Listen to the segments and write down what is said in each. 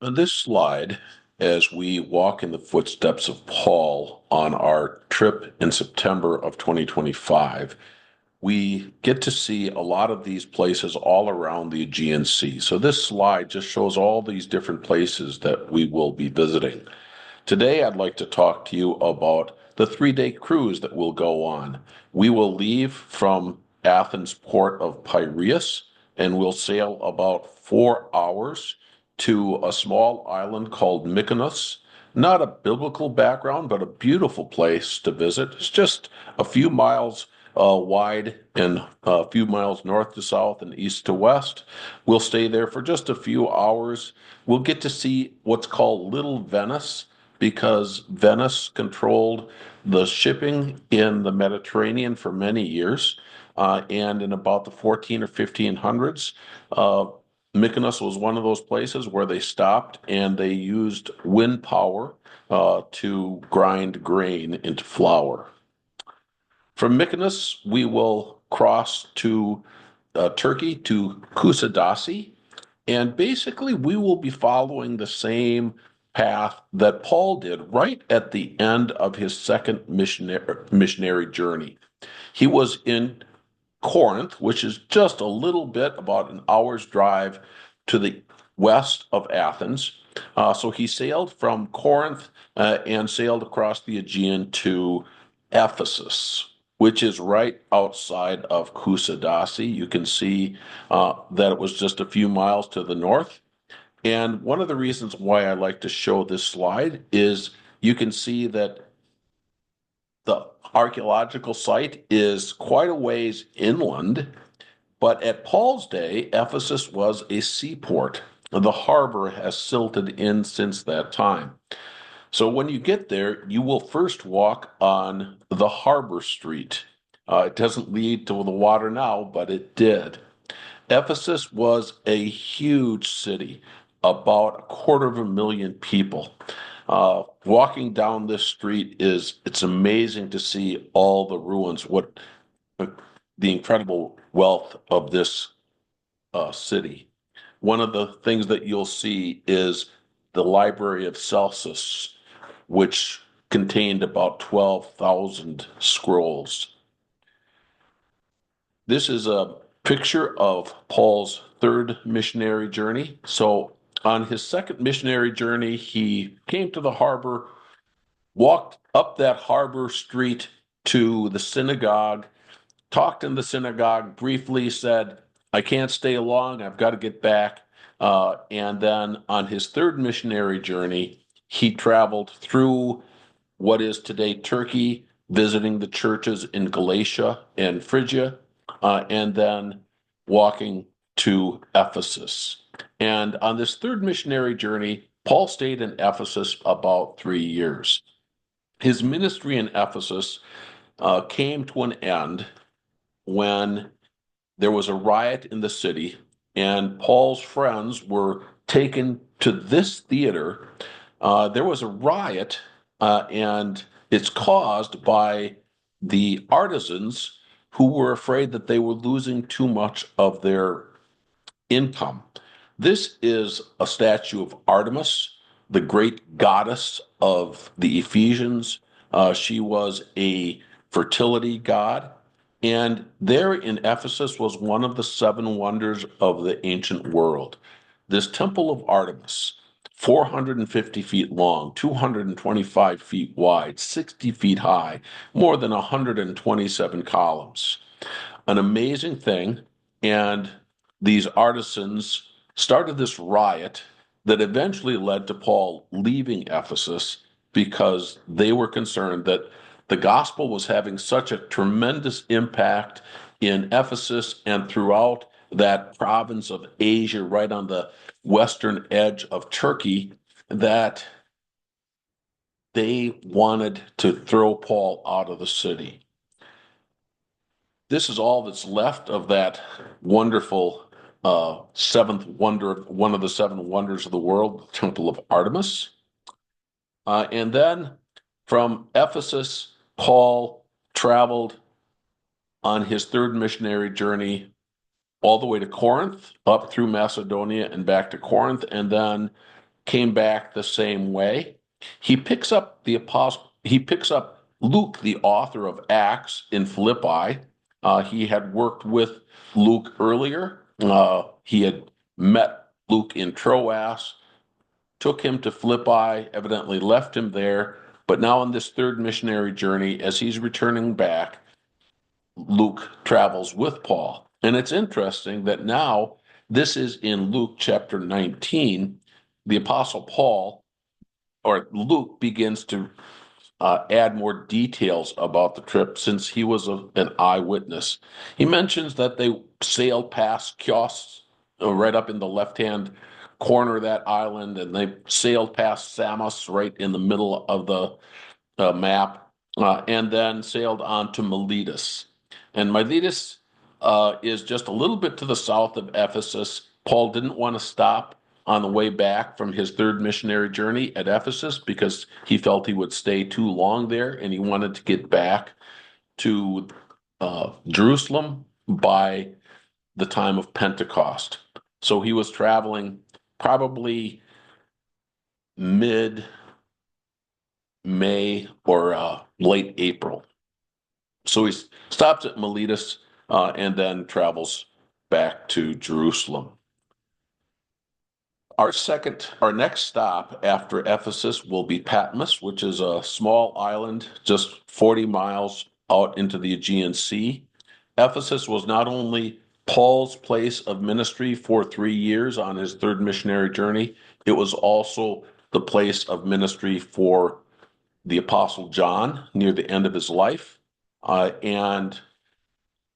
On this slide, as we walk in the footsteps of Paul on our trip in September of 2025, we get to see a lot of these places all around the Aegean Sea. So this slide just shows all these different places that we will be visiting. Today, I'd like to talk to you about the 3-day cruise that we'll go on. We will leave from Athens port of Piraeus and we'll sail about 4 hours to a small island called Mykonos. Not a biblical background, but a beautiful place to visit. It's just a few miles wide and a few miles north to south and east to west. We'll stay there for just a few hours. We'll get to see what's called Little Venice, because Venice controlled the shipping in the Mediterranean for many years. And in about the 14 or 1500s, Mykonos was one of those places where they stopped and they used wind power to grind grain into flour. From Mykonos, we will cross to Turkey to Kusadasi, and basically we will be following the same path that Paul did right at the end of his second missionary journey. He was in Corinth, which is just a little bit, about an hour's drive to the west of Athens. So he sailed from Corinth and sailed across the Aegean to Ephesus, which is right outside of Kusadasi. You can see that it was just a few miles to the north. And one of the reasons why I like to show this slide is you can see that the archaeological site is quite a ways inland, but at Paul's day, Ephesus was a seaport. The harbor has silted in since that time. So when you get there, you will first walk on the harbor street. It doesn't lead to the water now, but it did. Ephesus was a huge city, about 250,000 people. Walking down this street it's amazing to see all the ruins, what the incredible wealth of this city. One of the things that you'll see is the Library of Celsus, which contained about 12,000 scrolls. This is a picture of Paul's third missionary journey. So on his second missionary journey, he came to the harbor, walked up that harbor street to the synagogue, talked in the synagogue, briefly said, I can't stay long, I've got to get back. And then on his third missionary journey, he traveled through what is today Turkey, visiting the churches in Galatia and Phrygia, and then walking to Ephesus. And on this third missionary journey, Paul stayed in Ephesus about 3 years. His ministry in Ephesus came to an end when there was a riot in the city, and Paul's friends were taken to this theater. There was a riot, and it's caused by the artisans who were afraid that they were losing too much of their income. This is a statue of Artemis, the great goddess of the Ephesians. She was a fertility god. And there in Ephesus was one of the seven wonders of the ancient world. This temple of Artemis, 450 feet long, 225 feet wide, 60 feet high, more than 127 columns. An amazing thing. And these artisans started this riot that eventually led to Paul leaving Ephesus because they were concerned that the gospel was having such a tremendous impact in Ephesus and throughout that province of Asia, right on the western edge of Turkey, that they wanted to throw Paul out of the city. This is all that's left of that wonderful seventh wonder, one of the seven wonders of the world, the Temple of Artemis. And then from Ephesus, Paul traveled on his third missionary journey all the way to Corinth, up through Macedonia and back to Corinth, and then came back the same way. He picks up Luke, the author of Acts, in Philippi. He had worked with Luke earlier. He had met Luke in Troas, took him to Philippi, evidently left him there. But now on this third missionary journey, as he's returning back, Luke travels with Paul. And it's interesting that now this is in Luke chapter 19. The Apostle Paul, or Luke, begins to add more details about the trip since he was an eyewitness. He mentions that they sailed past Chios, right up in the left-hand corner of that island, and they sailed past Samos right in the middle of the map, and then sailed on to Miletus. And Miletus is just a little bit to the south of Ephesus. Paul didn't want to stop on the way back from his third missionary journey at Ephesus because he felt he would stay too long there, and he wanted to get back to Jerusalem by the time of Pentecost. So he was traveling probably mid-May or late April. So he stops at Miletus and then travels back to Jerusalem. Our next stop after Ephesus will be Patmos, which is a small island just 40 miles out into the Aegean Sea. Ephesus was not only Paul's place of ministry for 3 years on his third missionary journey, it was also the place of ministry for the Apostle John near the end of his life. And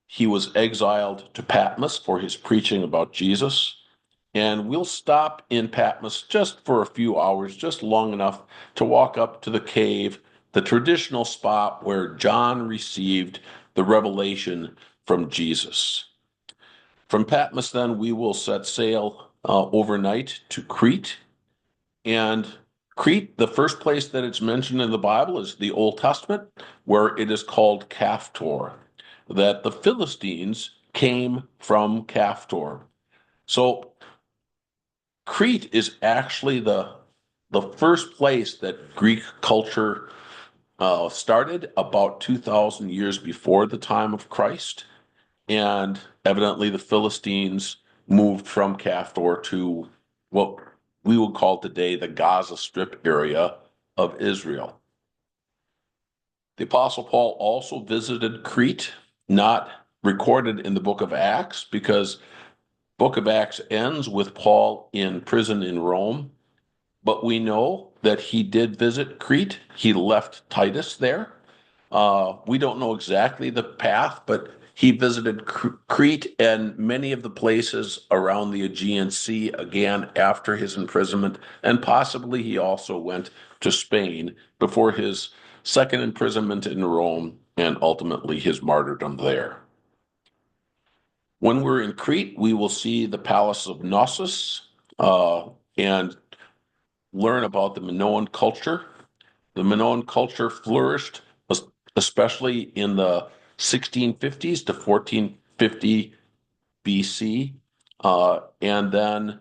he was exiled to Patmos for his preaching about Jesus. And we'll stop in Patmos just for a few hours, just long enough to walk up to the cave, the traditional spot where John received the revelation from Jesus. From Patmos, then, we will set sail overnight to Crete. And Crete, the first place that it's mentioned in the Bible is the Old Testament, where it is called Caphtor, that the Philistines came from Caphtor. So Crete is actually the first place that Greek culture started about 2,000 years before the time of Christ. And evidently the Philistines moved from Caphtor to what we would call today the Gaza Strip area of Israel. The Apostle Paul also visited Crete, not recorded in the book of Acts, because book of Acts ends with Paul in prison in Rome, but we know that he did visit Crete. He left Titus there. We don't know exactly the path, but he visited Crete and many of the places around the Aegean Sea again after his imprisonment, and possibly he also went to Spain before his second imprisonment in Rome and ultimately his martyrdom there. When we're in Crete, we will see the Palace of Knossos and learn about the Minoan culture. The Minoan culture flourished, especially in the 1650s to 1450 BC. And then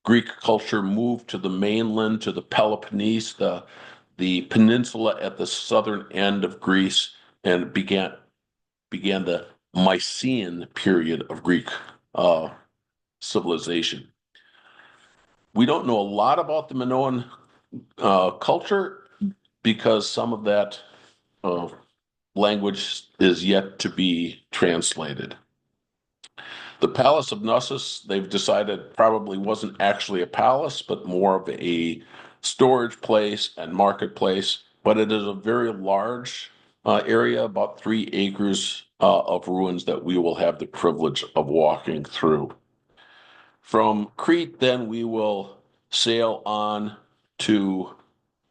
Greek culture moved to the mainland, to the Peloponnese, the peninsula at the southern end of Greece, and began the Mycenaean period of Greek civilization. We don't know a lot about the Minoan culture because some of that language is yet to be translated. The Palace of Knossos, they've decided probably wasn't actually a palace, but more of a storage place and marketplace, but it is a very large area, about 3 acres of ruins that we will have the privilege of walking through. From Crete, then we will sail on to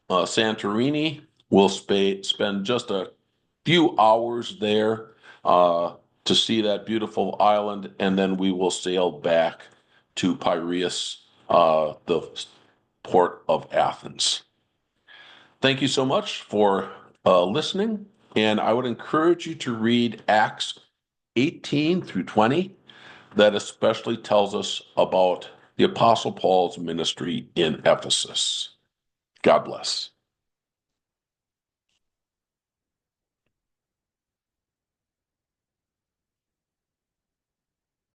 Santorini. We'll spend just a few hours there to see that beautiful island, and then we will sail back to Piraeus, the port of Athens. Thank you so much for listening, and I would encourage you to read Acts 18 through 20. That especially tells us about the Apostle Paul's ministry in Ephesus. God bless.